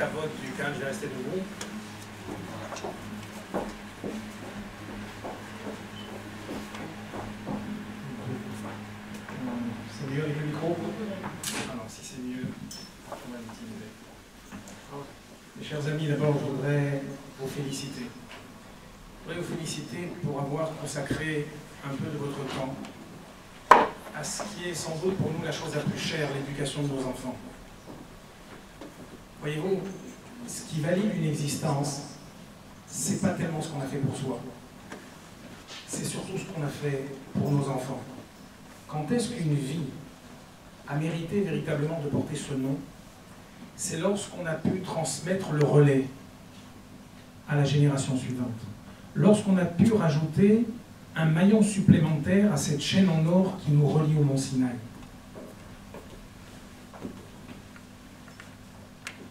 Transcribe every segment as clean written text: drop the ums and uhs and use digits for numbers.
capote du cadre, je vais rester debout. C'est mieux avec le micro? Ah non, si c'est mieux, on va l'utiliser. Mes chers amis, d'abord, je voudrais vous féliciter. Je voudrais vous féliciter pour avoir consacré un peu de votre temps à ce qui est sans doute pour nous la chose la plus chère, l'éducation de nos enfants. Voyez-vous, ce qui valide une existence, c'est pas tellement ce qu'on a fait pour soi, c'est surtout ce qu'on a fait pour nos enfants. Quand est-ce qu'une vie a mérité véritablement de porter ce nom? C'est lorsqu'on a pu transmettre le relais à la génération suivante. Lorsqu'on a pu rajouter un maillon supplémentaire à cette chaîne en or qui nous relie au mont Sinaï.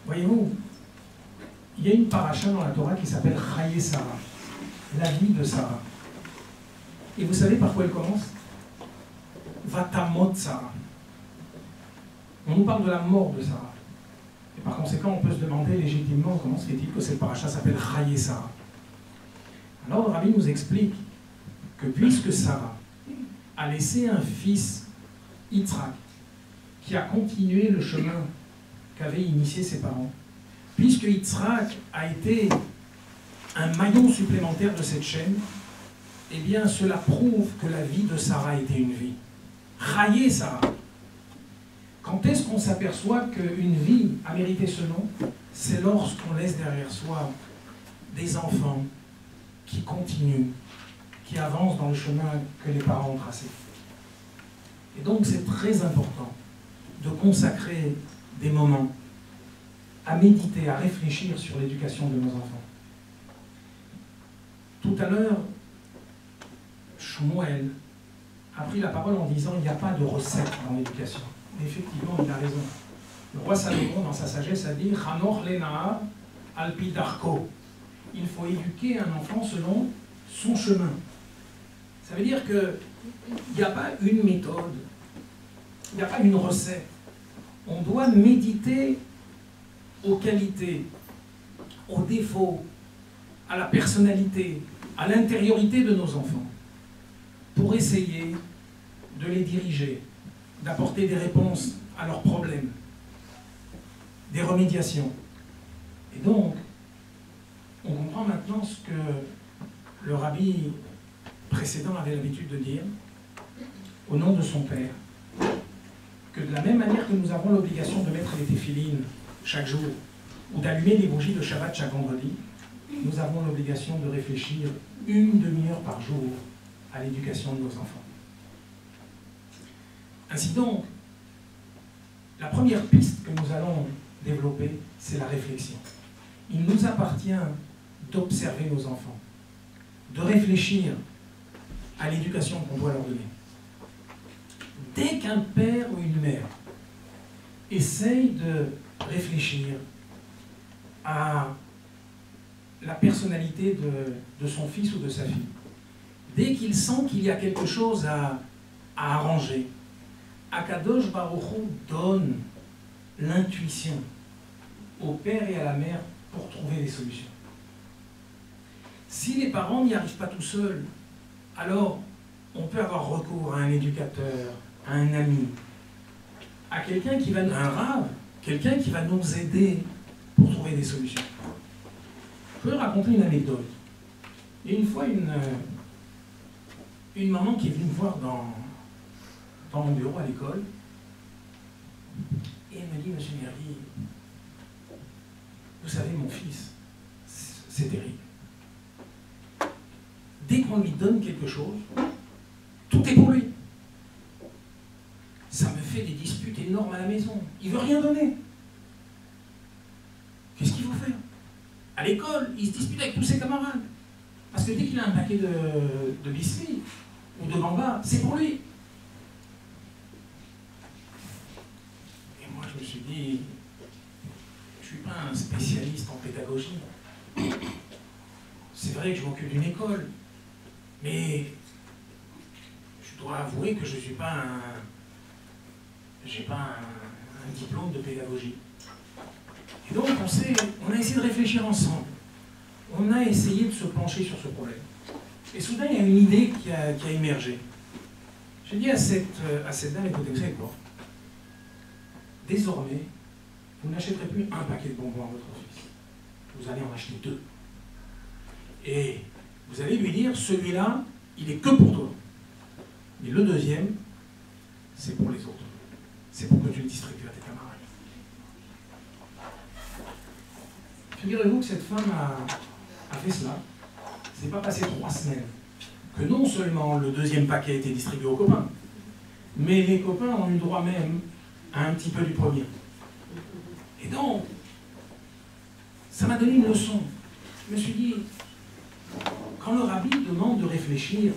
Voyez-vous, il y a une paracha dans la Torah qui s'appelle Chaye Sarah, la vie de Sarah. Et vous savez par quoi elle commence? Vatamot Sarah. On nous parle de la mort de Sarah. Et par conséquent, on peut se demander légitimement comment se fait-il que cette paracha s'appelle Chaye Sarah. Alors le Rabbi nous explique que puisque Sarah a laissé un fils, Yitzhak, qui a continué le chemin qu'avaient initié ses parents, puisque Yitzhak a été un maillon supplémentaire de cette chaîne, eh bien cela prouve que la vie de Sarah était une vie. Chaye Sarah. Quand est-ce qu'on s'aperçoit qu'une vie a mérité ce nom? C'est lorsqu'on laisse derrière soi des enfants qui continuent, qui avancent dans le chemin que les parents ont tracé. Et donc c'est très important de consacrer des moments à méditer, à réfléchir sur l'éducation de nos enfants. Tout à l'heure, Shmuel a pris la parole en disant il n'y a pas de recette dans l'éducation. Et effectivement, il a raison. Le roi Salomon, dans sa sagesse, a dit Chanor Lena Alpi Darko. Il faut éduquer un enfant selon son chemin. Ça veut dire qu'il n'y a pas une méthode, il n'y a pas une recette. On doit méditer aux qualités, aux défauts, à la personnalité, à l'intériorité de nos enfants, pour essayer de les diriger, d'apporter des réponses à leurs problèmes, des remédiations. Et donc, on comprend maintenant ce que le rabbi précédent avait l'habitude de dire, au nom de son père, que de la même manière que nous avons l'obligation de mettre les téphilines chaque jour, ou d'allumer les bougies de Shabbat chaque vendredi, nous avons l'obligation de réfléchir une demi-heure par jour à l'éducation de nos enfants. Ainsi donc, la première piste que nous allons développer, c'est la réflexion. Il nous appartient d'observer nos enfants, de réfléchir à l'éducation qu'on doit leur donner. Dès qu'un père ou une mère essaye de réfléchir à la personnalité de son fils ou de sa fille, dès qu'il sent qu'il y a quelque chose à arranger, Akadosh Baruch Hu donne l'intuition au père et à la mère pour trouver des solutions. Si les parents n'y arrivent pas tout seuls, alors on peut avoir recours à un éducateur, à un ami, à quelqu'un qui va, un rave, quelqu'un qui va nous aider pour trouver des solutions. Je vais raconter une anecdote. Il y a une fois une maman qui est venue me voir dans mon bureau à l'école, et elle me dit, Monsieur Merli, vous savez, mon fils, c'est terrible. Dès qu'on lui donne quelque chose, tout est pour lui. Ça me fait des disputes énormes à la maison. Il ne veut rien donner. Qu'est-ce qu'il faut faire? À l'école, il se dispute avec tous ses camarades. Parce que dès qu'il a un paquet de biscuits ou de bambas, c'est pour lui. Et moi, je me suis dit, je ne suis pas un spécialiste en pédagogie. C'est vrai que je m'occupe d'une école, mais je dois avouer que je ne suis pas j'ai pas un diplôme de pédagogie. Et donc on a essayé de réfléchir ensemble. On a essayé de se pencher sur ce problème. Et soudain, il y a une idée qui a émergé. J'ai dit à cette dame, écoutez, vous savez quoi? Désormais, vous n'achèterez plus un paquet de bonbons à votre fils. Vous allez en acheter 2. Et vous allez lui dire, celui-là, il est que pour toi. Mais le deuxième, c'est pour les autres. C'est pour que tu le distribues à tes camarades. Figurez-vous que cette femme a fait cela. C'est pas passé 3 semaines que non seulement le deuxième paquet a été distribué aux copains, mais les copains ont eu droit même à un petit peu du premier. Et donc, ça m'a donné une leçon. Je me suis dit, quand le rabbi demande de réfléchir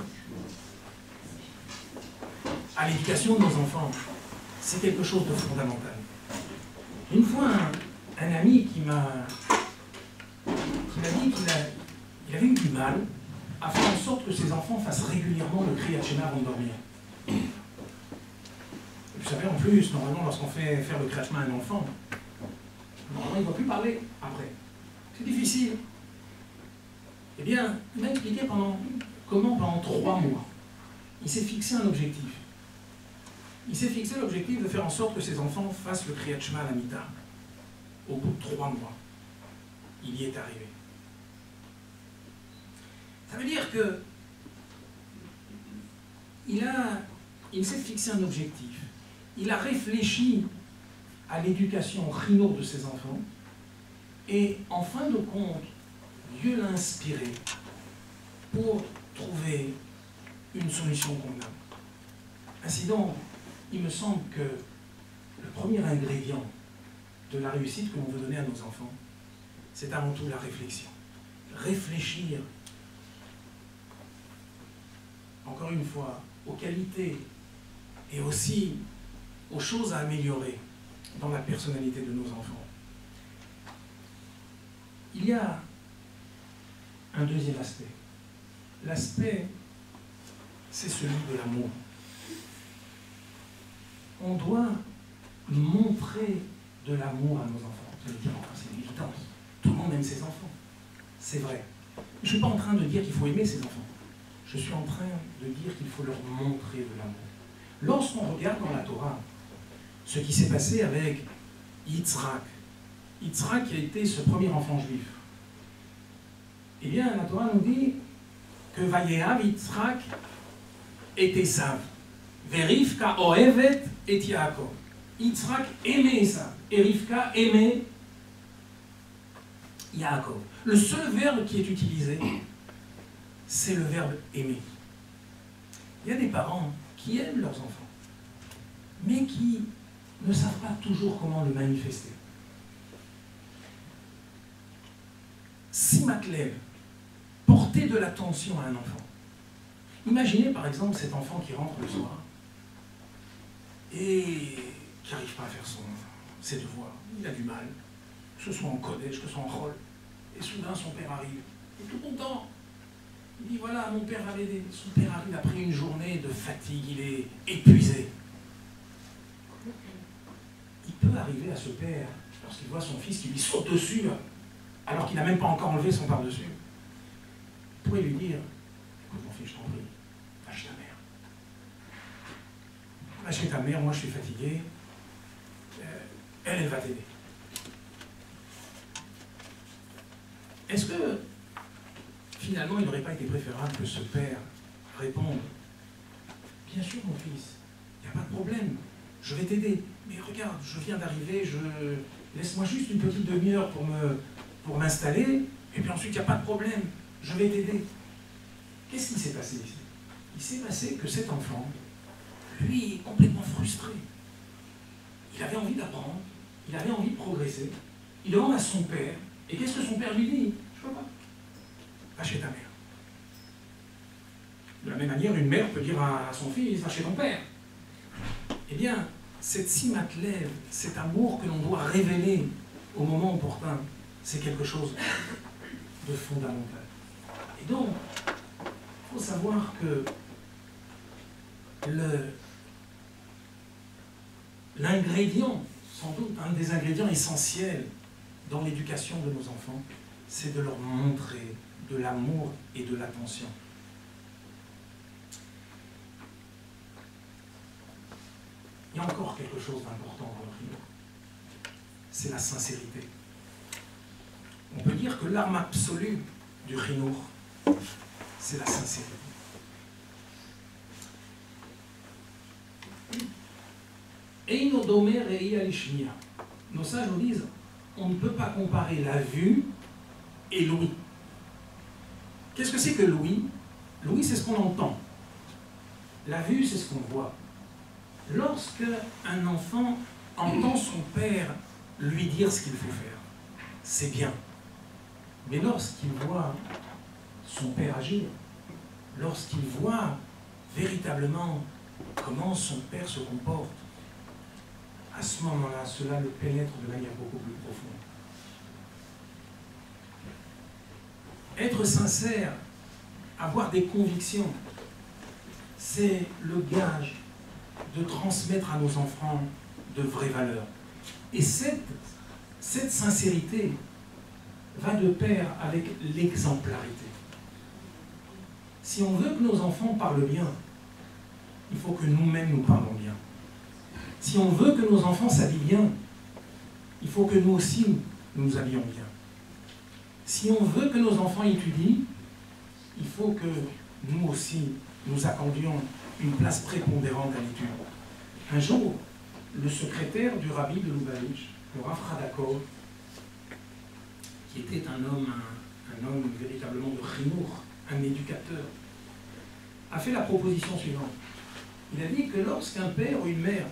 à l'éducation de nos enfants, c'est quelque chose de fondamental. Une fois, un ami qui m'a dit qu'il avait eu du mal à faire en sorte que ses enfants fassent régulièrement le Kriyat Shema avant de dormir. Vous savez, en plus, normalement, lorsqu'on fait faire le Kriyat Shema à un enfant, normalement, il ne va plus parler après. C'est difficile. Eh bien, il m'a expliqué comment pendant 3 mois, il s'est fixé un objectif. Il s'est fixé l'objectif de faire en sorte que ses enfants fassent le Kriyat Shema à la Mita. Au bout de 3 mois, il y est arrivé. Ça veut dire que il s'est fixé un objectif. Il a réfléchi à l'éducation chinour de ses enfants et en fin de compte, Dieu l'a inspiré pour trouver une solution convenable. Ainsi donc, il me semble que le premier ingrédient de la réussite que l'on veut donner à nos enfants, c'est avant tout la réflexion. Réfléchir, encore une fois, aux qualités et aussi aux choses à améliorer dans la personnalité de nos enfants. Il y a un deuxième aspect. L'aspect, c'est celui de l'amour. On doit montrer de l'amour à nos enfants. Vous allez dire, enfin, c'est une évidence. Tout le monde aime ses enfants. C'est vrai. Je ne suis pas en train de dire qu'il faut aimer ses enfants. Je suis en train de dire qu'il faut leur montrer de l'amour. Lorsqu'on regarde dans la Torah ce qui s'est passé avec Yitzhak, Yitzhak qui a été ce premier enfant juif, eh bien, la Torah nous dit que Vayehav Yitzhak et Esav, Verivka Ohevet et Yaakov. Yitzhak aimait Esav et Rivka aimait Yaakov. Le seul verbe qui est utilisé, c'est le verbe aimer. Il y a des parents qui aiment leurs enfants, mais qui ne savent pas toujours comment le manifester. Si Matlev portait de l'attention à un enfant, imaginez par exemple cet enfant qui rentre le soir et qui n'arrive pas à faire ses devoirs, il a du mal, que ce soit en Kodesh, que ce soit en Chol, et soudain son père arrive, il est tout content. Il dit voilà, mon père va l'aider. Son père arrive après une journée de fatigue, il est épuisé. Il peut arriver à ce père, lorsqu'il voit son fils qui lui saute dessus, alors qu'il n'a même pas encore enlevé son par-dessus. Il pourrait lui dire écoute mon fils, je t'en prie, va chez ta mère. Va chez ta mère, moi je suis fatigué. Elle va t'aider. Est-ce que finalement, il n'aurait pas été préférable que ce père réponde « Bien sûr, mon fils, il n'y a pas de problème, je vais t'aider. Mais regarde, je viens d'arriver, laisse-moi juste une petite demi-heure pour m'installer, et puis ensuite, il n'y a pas de problème, je vais t'aider. » Qu'est-ce qui s'est passé ici? Il s'est passé que cet enfant, lui, est complètement frustré. Il avait envie d'apprendre, il avait envie de progresser, il demande à son père, et qu'est-ce que son père lui dit? Je ne peux pas. Va chez ta mère. De la même manière, une mère peut dire à son fils, va chez ton père. Eh bien, cette simatlev, cet amour que l'on doit révéler au moment opportun, c'est quelque chose de fondamental. Et donc, il faut savoir que l'ingrédient, sans doute un des ingrédients essentiels dans l'éducation de nos enfants, c'est de leur montrer de l'amour et de l'attention. Il y a encore quelque chose d'important dans le chinour, c'est la sincérité. On peut dire que l'arme absolue du chinour, c'est la sincérité. Nos sages nous disent, on ne peut pas comparer la vue et l'ouïe. Qu'est-ce que c'est que l'ouïe? L'ouïe, c'est ce qu'on entend. La vue, c'est ce qu'on voit. Lorsque un enfant entend son père lui dire ce qu'il faut faire, c'est bien. Mais lorsqu'il voit son père agir, lorsqu'il voit véritablement comment son père se comporte, à ce moment-là, cela le pénètre de manière beaucoup plus profonde. Être sincère, avoir des convictions, c'est le gage de transmettre à nos enfants de vraies valeurs. Et cette sincérité va de pair avec l'exemplarité. Si on veut que nos enfants parlent bien, il faut que nous-mêmes nous parlons bien. Si on veut que nos enfants s'habillent bien, il faut que nous aussi nous nous habillons bien. Si on veut que nos enfants étudient, il faut que nous aussi nous accordions une place prépondérante à l'étude. Un jour, le secrétaire du rabbi de Lubavitch, le Rav Radakov, qui était un homme véritablement de chinour, un éducateur, a fait la proposition suivante. Il a dit que lorsqu'un père ou une mère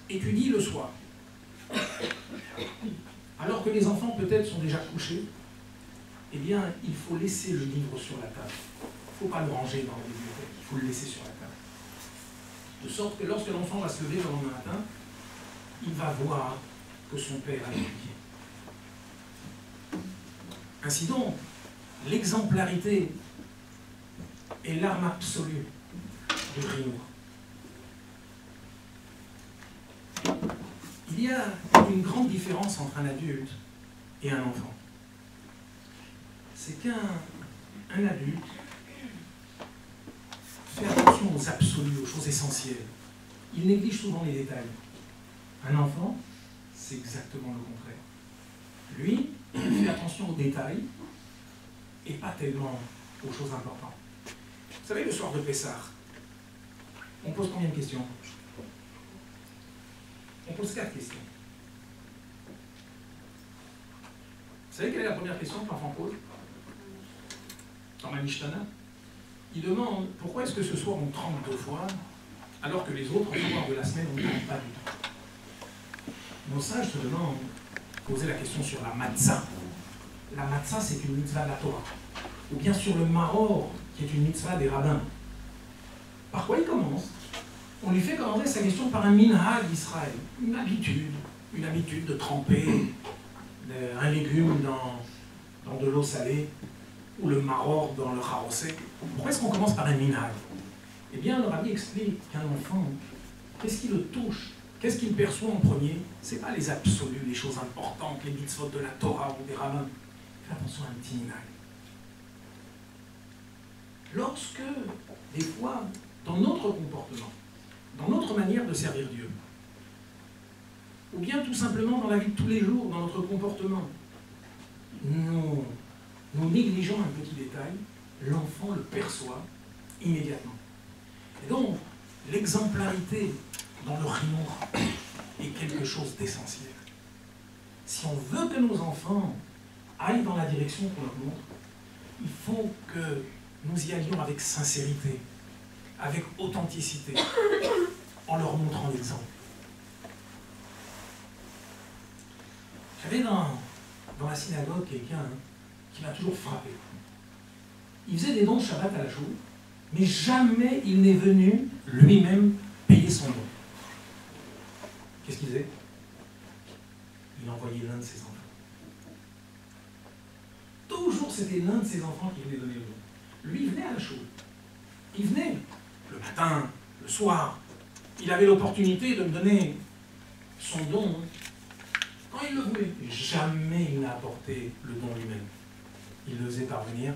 étudie le soir, alors que les enfants peut-être sont déjà couchés, eh bien, il faut laisser le livre sur la table. Il ne faut pas le ranger dans la bibliothèque, il faut le laisser sur la table. De sorte que lorsque l'enfant va se lever le lendemain matin, il va voir que son père a étudié. Ainsi donc, l'exemplarité est l'arme absolue du chinour. Il y a une grande différence entre un adulte et un enfant. C'est qu'un adulte fait attention aux absolus, aux choses essentielles. Il néglige souvent les détails. Un enfant, c'est exactement le contraire. Lui, il fait attention aux détails et pas tellement aux choses importantes. Vous savez, le soir de Pessah, on pose combien de questions? On pose 4 questions. Vous savez quelle est la première question que l'enfant pose? Dans la Mishnah, il demande pourquoi est-ce que ce soir on trempe 2 fois alors que les autres soirs de la semaine on ne trempe pas du tout. Nos sages se demandent, poser la question sur la matzah. La matzah, c'est une mitzvah de la Torah. Ou bien sur le maror, qui est une mitzvah des rabbins. Par quoi il commence? On lui fait commencer sa question par un minhag d'Israël, une habitude de tremper un légume dans de l'eau salée, ou le maror dans le charossé. Pourquoi est-ce qu'on commence par un minhag? Eh bien, le rabbi explique qu'un enfant, qu'est-ce qui le touche? Qu'est-ce qu'il perçoit en premier? Ce n'est pas les absolus, les choses importantes, les mitzvot de la Torah ou des rabbins. Fais attention à un petit minhag. Lorsque, des fois, dans notre comportement, dans notre manière de servir Dieu, ou bien tout simplement dans la vie de tous les jours, dans notre comportement, nous négligeons un petit détail, l'enfant le perçoit immédiatement. Et donc, l'exemplarité dans le chinour est quelque chose d'essentiel. Si on veut que nos enfants aillent dans la direction qu'on leur montre, il faut que nous y allions avec sincérité, avec authenticité, en leur montrant l'exemple. J'avais dans la synagogue quelqu'un qui m'a toujours frappé. Il faisait des dons de Shabbat à la jour, mais jamais il n'est venu lui-même payer son don. Qu'est-ce qu'il faisait? Il envoyait l'un de ses enfants. Toujours c'était l'un de ses enfants qui venait donner le don. Lui, il venait à la chose. Il venait le matin, le soir. Il avait l'opportunité de me donner son don quand il le voulait. Jamais il n'a apporté le don lui-même. Il le faisait parvenir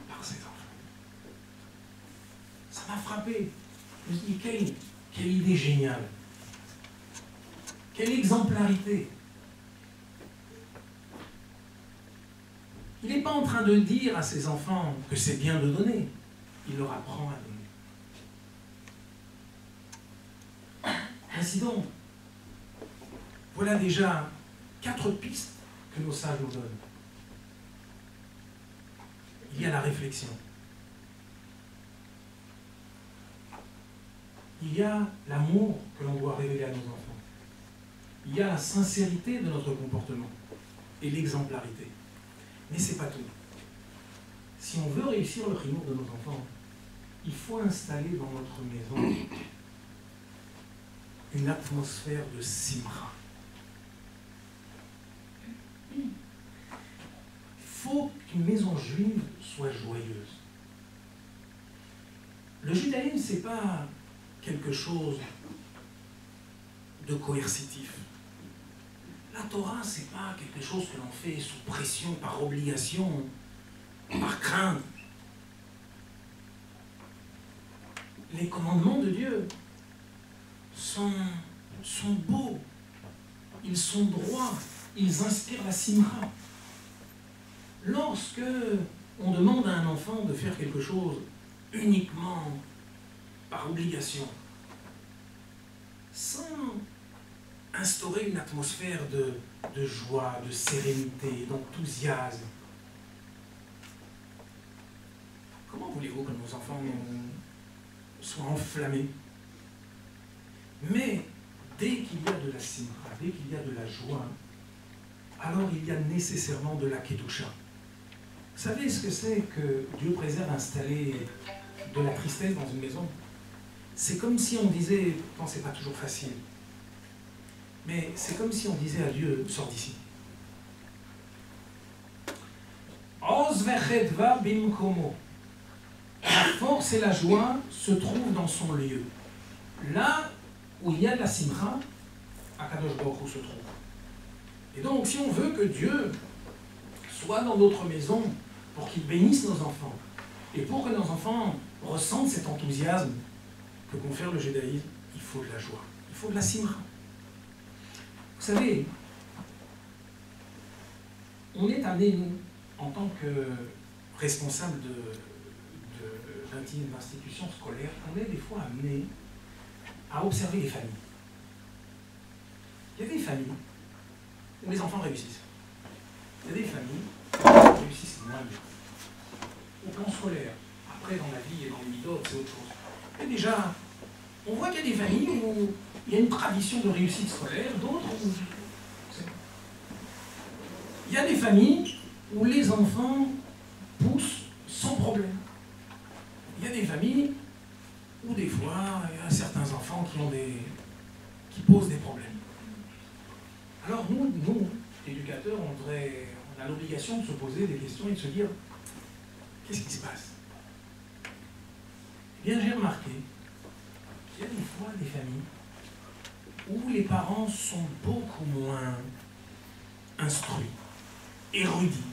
par ses enfants. Ça m'a frappé. Je me suis dit, quelle idée géniale. Quelle exemplarité. Il n'est pas en train de dire à ses enfants que c'est bien de donner. Il leur apprend à donner. Ainsi donc, voilà déjà 4 pistes que nos sages nous donnent. Il y a la réflexion. Il y a l'amour que l'on doit révéler à nos enfants. Il y a la sincérité de notre comportement et l'exemplarité. Mais ce n'est pas tout. Si on veut réussir le chinour de nos enfants, il faut installer dans notre maison une atmosphère de simra. Il faut qu'une maison juive soit joyeuse. Le judaïsme, ce n'est pas quelque chose de coercitif. La Torah, ce n'est pas quelque chose que l'on fait sous pression, par obligation, par crainte. Les commandements de Dieu sont beaux, ils sont droits, ils inspirent la simra. Lorsque on demande à un enfant de faire quelque chose uniquement par obligation, sans instaurer une atmosphère de joie, de sérénité, d'enthousiasme, comment voulez-vous que nos enfants soient enflammés? Mais dès qu'il y a de la simra, dès qu'il y a de la joie, alors il y a nécessairement de la kedusha. Vous savez ce que c'est que Dieu préserve installer de la tristesse dans une maison? C'est comme si on disait, pourtant c'est pas toujours facile, mais c'est comme si on disait à Dieu, sors d'ici. Oz vechedva bimkomo. La force et la joie se trouvent dans son lieu. Là où il y a de la simra, Akadosh Baruch Hu se trouve. Et donc, si on veut que Dieu soit dans notre maison pour qu'il bénisse nos enfants, et pour que nos enfants ressentent cet enthousiasme que confère le judaïsme, il faut de la joie, il faut de la simra. Vous savez, on est amené, nous, en tant que responsable d'institutions scolaires, on est des fois amené à observer les familles. Il y a des familles où les enfants réussissent. Il y a des familles qui réussissent moins bien. Au plan scolaire, après dans la vie et dans les midot, c'est autre chose. Et déjà, on voit qu'il y a des familles où il y a une tradition de réussite scolaire, d'autres où... Il y a des familles où les enfants poussent sans problème. Il y a des familles où des fois, il y a certains enfants qui posent des problèmes. Alors nous, éducateurs, on a l'obligation de se poser des questions et de se dire, qu'est-ce qui se passe? Eh bien, j'ai remarqué qu'il y a des fois des familles où les parents sont beaucoup moins instruits, érudits.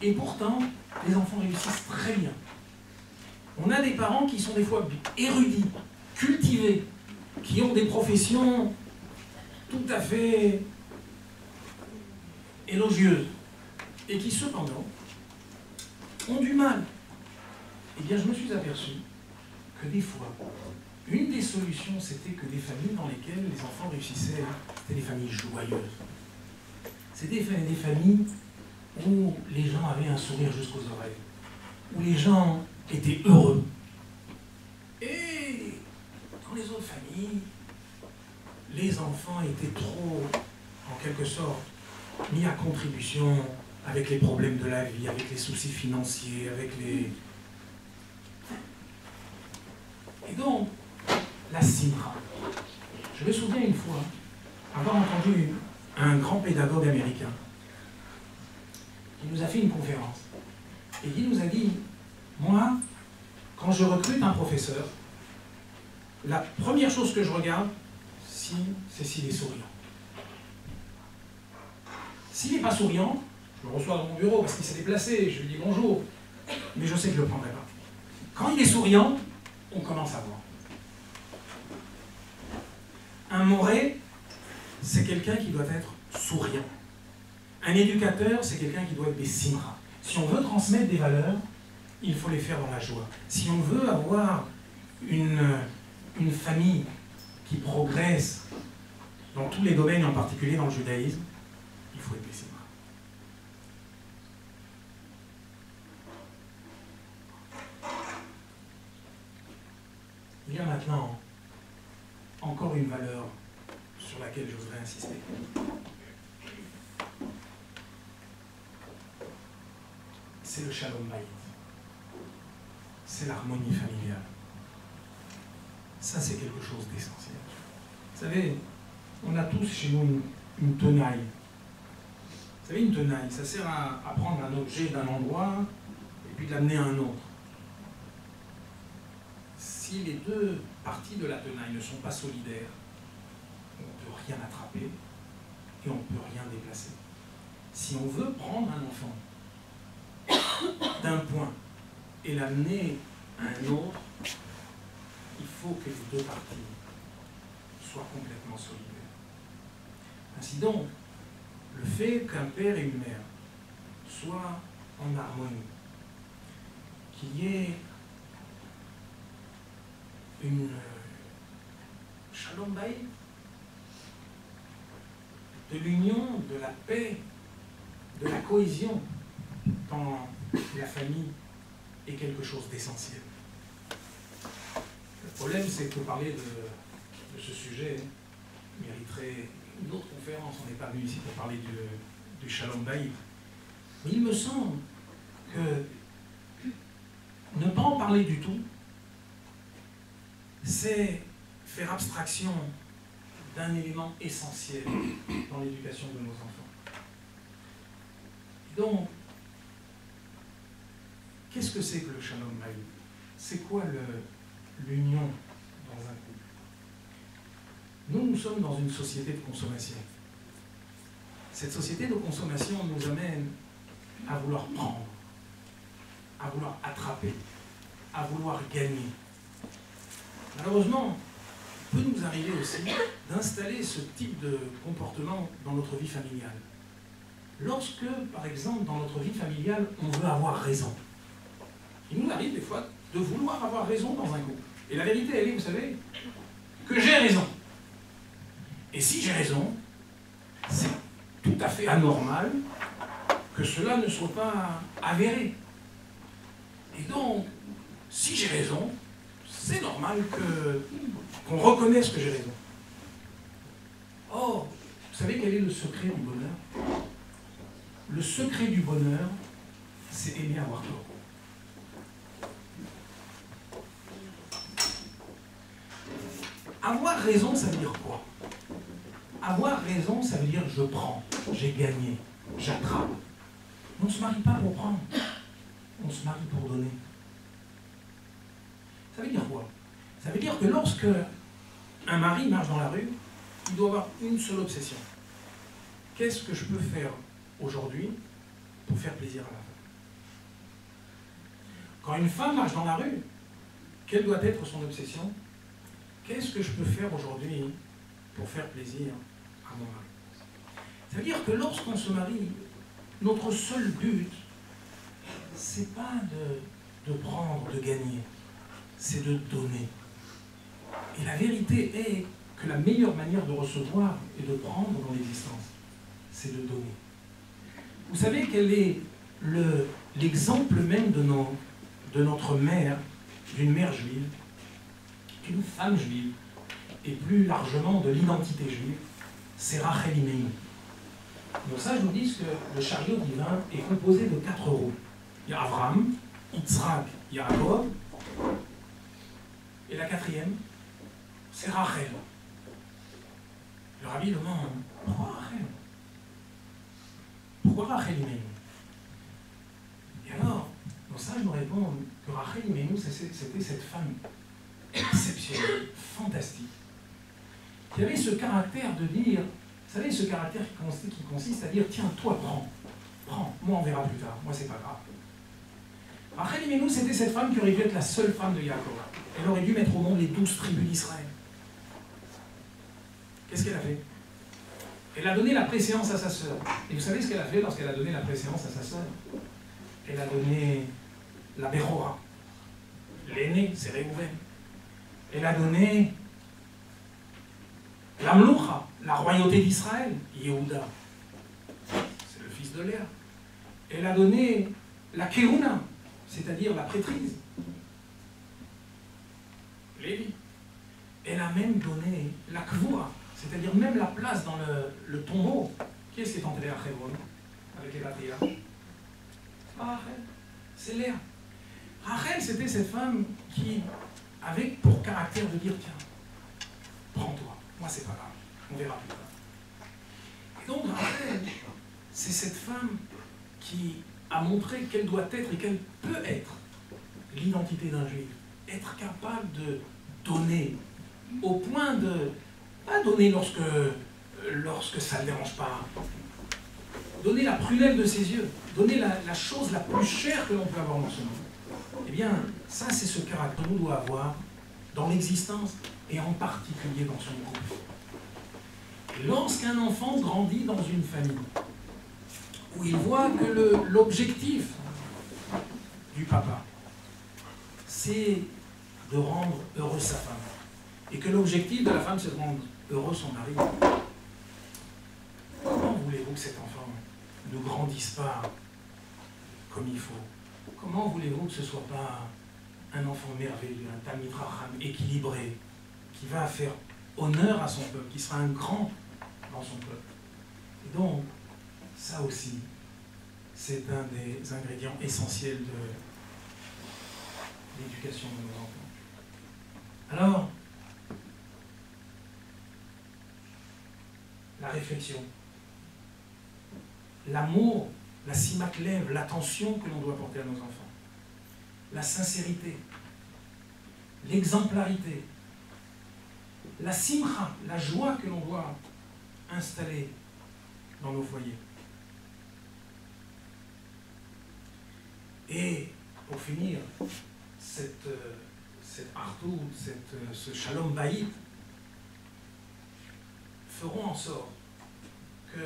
Et pourtant, les enfants réussissent très bien. On a des parents qui sont des fois érudits, cultivés, qui ont des professions tout à fait élogieuses, et qui cependant ont du mal. Eh bien, je me suis aperçu que des fois, une des solutions, c'était que des familles dans lesquelles les enfants réussissaient, c'était des familles joyeuses. C'était des familles où les gens avaient un sourire jusqu'aux oreilles, où les gens étaient heureux. Et dans les autres familles, les enfants étaient trop, en quelque sorte, mis à contribution avec les problèmes de la vie, avec les soucis financiers, avec les... Et donc, la simra. Je me souviens une fois avoir entendu un grand pédagogue américain qui nous a fait une conférence et qui nous a dit, moi, quand je recrute un professeur, la première chose que je regarde, c'est s'il est souriant. S'il n'est pas souriant, je le reçois dans mon bureau parce qu'il s'est déplacé, je lui dis bonjour, mais je sais que je ne le prendrai pas. Quand il est souriant, on commence à voir. Un moré, c'est quelqu'un qui doit être souriant. Un éducateur, c'est quelqu'un qui doit être des simra. Si on veut transmettre des valeurs, il faut les faire dans la joie. Si on veut avoir une famille qui progresse dans tous les domaines, en particulier dans le judaïsme, il faut être des simra. Il y a maintenant encore une valeur sur laquelle je voudrais insister. C'est le shalom bayit. C'est l'harmonie familiale. Ça, c'est quelque chose d'essentiel. Vous savez, on a tous chez nous une tenaille. Vous savez, une tenaille, ça sert à prendre un objet d'un endroit et puis de l'amener à un autre. Si les deux parties de la tenaille ne sont pas solidaires, on ne peut rien attraper et on ne peut rien déplacer. Si on veut prendre un enfant d'un point et l'amener à un autre, il faut que les deux parties soient complètement solidaires. Ainsi donc, le fait qu'un père et une mère soient en harmonie, qu'il y ait une shalom bayit, de l'union, de la paix, de la cohésion dans la famille est quelque chose d'essentiel. Le problème, c'est que parler de ce sujet mériterait une autre conférence. On n'est pas venu ici pour parler du shalom bayit. Mais il me semble que ne pas en parler du tout, c'est faire abstraction d'un élément essentiel dans l'éducation de nos enfants. Donc, qu'est-ce que c'est que le shalom bayit? C'est quoi l'union dans un couple? Nous sommes dans une société de consommation. Cette société de consommation nous amène à vouloir prendre, à vouloir attraper, à vouloir gagner. Malheureusement, il peut nous arriver aussi d'installer ce type de comportement dans notre vie familiale. Lorsque, par exemple, dans notre vie familiale, on veut avoir raison. Il nous arrive des fois de vouloir avoir raison dans un couple. Et la vérité, elle est, vous savez, que j'ai raison. Et si j'ai raison, c'est tout à fait anormal que cela ne soit pas avéré. Et donc, si j'ai raison, c'est normal qu'on reconnaisse que j'ai raison. Or, vous savez quel est le secret du bonheur? Le secret du bonheur, c'est aimer avoir tort. Avoir raison, ça veut dire quoi? Avoir raison, ça veut dire je prends, j'ai gagné, j'attrape. On ne se marie pas pour prendre, on se marie pour donner. Ça veut dire quoi? Ça veut dire que lorsque un mari marche dans la rue, il doit avoir une seule obsession. Qu'est-ce que je peux faire aujourd'hui pour faire plaisir à ma femme? Quand une femme marche dans la rue, quelle doit être son obsession? Qu'est-ce que je peux faire aujourd'hui pour faire plaisir à mon mari? Ça veut dire que lorsqu'on se marie, notre seul but, c'est pas de prendre, de gagner, c'est de donner. Et la vérité est que la meilleure manière de recevoir et de prendre dans l'existence, c'est de donner. Vous savez quel est l'exemple même de notre mère, d'une mère juive, d'une femme juive, et plus largement de l'identité juive, c'est Rachel Imeinu. Donc ça, je vous dis que le chariot divin est composé de 4 roues. Il y a Abraham, Yitzhak, Yaakov, et la 4e, c'est Rachel. Le rabbi demande, pourquoi Rachel? Pourquoi Rachel Imeinu? Et alors, dans ça, je me réponds que Rachel Imeinu, c'était cette femme exceptionnelle, fantastique, qui avait ce caractère de dire, Vous savez, ce caractère qui consiste à dire, tiens, toi, prends, moi on verra plus tard, moi c'est pas grave. Rachel Imenu, c'était cette femme qui aurait dû être la seule femme de Yaakov. Elle aurait dû mettre au monde les 12 tribus d'Israël. Qu'est-ce qu'elle a fait? Elle a donné la préséance à sa sœur. Et vous savez ce qu'elle a fait lorsqu'elle a donné la préséance à sa sœur? Elle a donné la Bechora. L'aîné, c'est Réhouven. Elle a donné la Mloucha, la royauté d'Israël, Yehuda. C'est le fils de Léa. Elle a donné la Keuna, c'est-à-dire la prêtrise, Lévi. Elle a même donné la Kvoura, c'est-à-dire même la place dans le tombeau. Qui est-ce qui est enterré à Hebron avec les patriarches? C'est pas Rachel, c'est Léa. Rachel, c'était cette femme qui avait pour caractère de dire, tiens, prends-toi, moi c'est pas grave, on verra plus tard. Et donc Rachel, c'est cette femme qui a montré quelle doit être et quelle peut être l'identité d'un juif. Être capable de donner, au point de, pas donner lorsque ça ne le dérange pas, donner la prunelle de ses yeux, donner la chose la plus chère que l'on peut avoir dans ce monde. Eh bien, ça c'est ce caractère que nous doit avoir dans l'existence et en particulier dans son groupe. Lorsqu'un enfant grandit dans une famille, où il voit que l'objectif du papa, c'est de rendre heureux sa femme, et que l'objectif de la femme, c'est de rendre heureux son mari, comment voulez-vous que cet enfant ne grandisse pas comme il faut? Comment voulez-vous que ce ne soit pas un enfant merveilleux, un Talmid Chacham équilibré, qui va faire honneur à son peuple, qui sera un grand dans son peuple? Et donc, ça aussi, c'est un des ingrédients essentiels de l'éducation de nos enfants. Alors, la réflexion, l'amour, la simat lev, l'attention que l'on doit porter à nos enfants, la sincérité, l'exemplarité, la simcha, la joie que l'on doit installer dans nos foyers. Et pour finir, cette artout, ce shalom baït, feront en sorte que,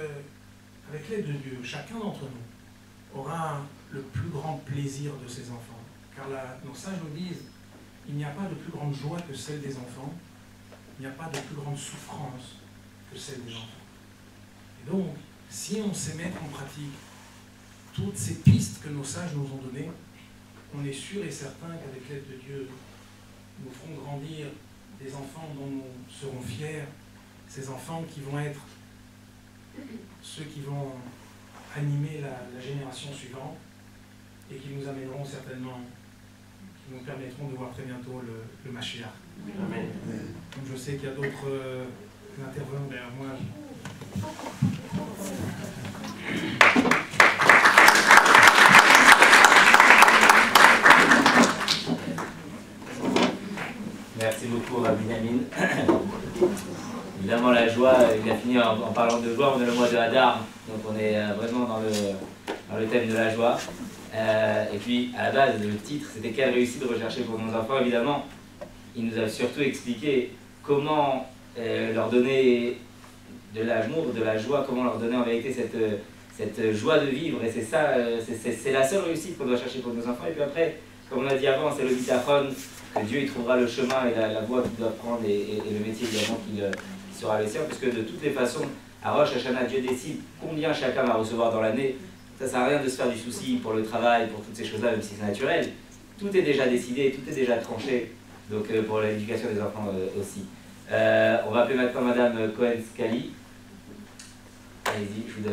avec l'aide de Dieu, chacun d'entre nous aura le plus grand plaisir de ses enfants. Car nos sages nous disent, il n'y a pas de plus grande joie que celle des enfants, il n'y a pas de plus grande souffrance que celle des enfants. Et donc, si on sait mettre en pratique toutes ces pistes que nos sages nous ont données, on est sûr et certain qu'avec l'aide de Dieu, nous ferons grandir des enfants dont nous serons fiers, ces enfants qui vont être ceux qui vont animer la génération suivante et qui nous amèneront certainement, qui nous permettront de voir très bientôt le Mashiach. Amen. Donc je sais qu'il y a d'autres intervenants derrière moi. Merci beaucoup, Rabbi Binyamin. Évidemment, la joie, il a fini en parlant de joie, on est le mois de Hadar, donc on est vraiment dans le thème de la joie. Et puis, à la base, le titre, c'était quelle réussite rechercher pour nos enfants. Évidemment, il nous a surtout expliqué comment leur donner de l'amour, de la joie, comment leur donner en vérité cette joie de vivre. Et c'est ça, c'est la seule réussite qu'on doit chercher pour nos enfants. Et puis après, comme on a dit avant, c'est le bitachon, que Dieu il trouvera le chemin et la voie qu'il doit prendre et le métier évidemment qu'il sera le sien, puisque de toutes les façons, à Rosh Hashanah, Dieu décide combien chacun va recevoir dans l'année. Ça ne sert à rien de se faire du souci pour le travail, pour toutes ces choses-là, même si c'est naturel. Tout est déjà décidé, tout est déjà tranché, donc pour l'éducation des enfants aussi. On va appeler maintenant Madame Cohen-Scali. Allez-y, je vous donne.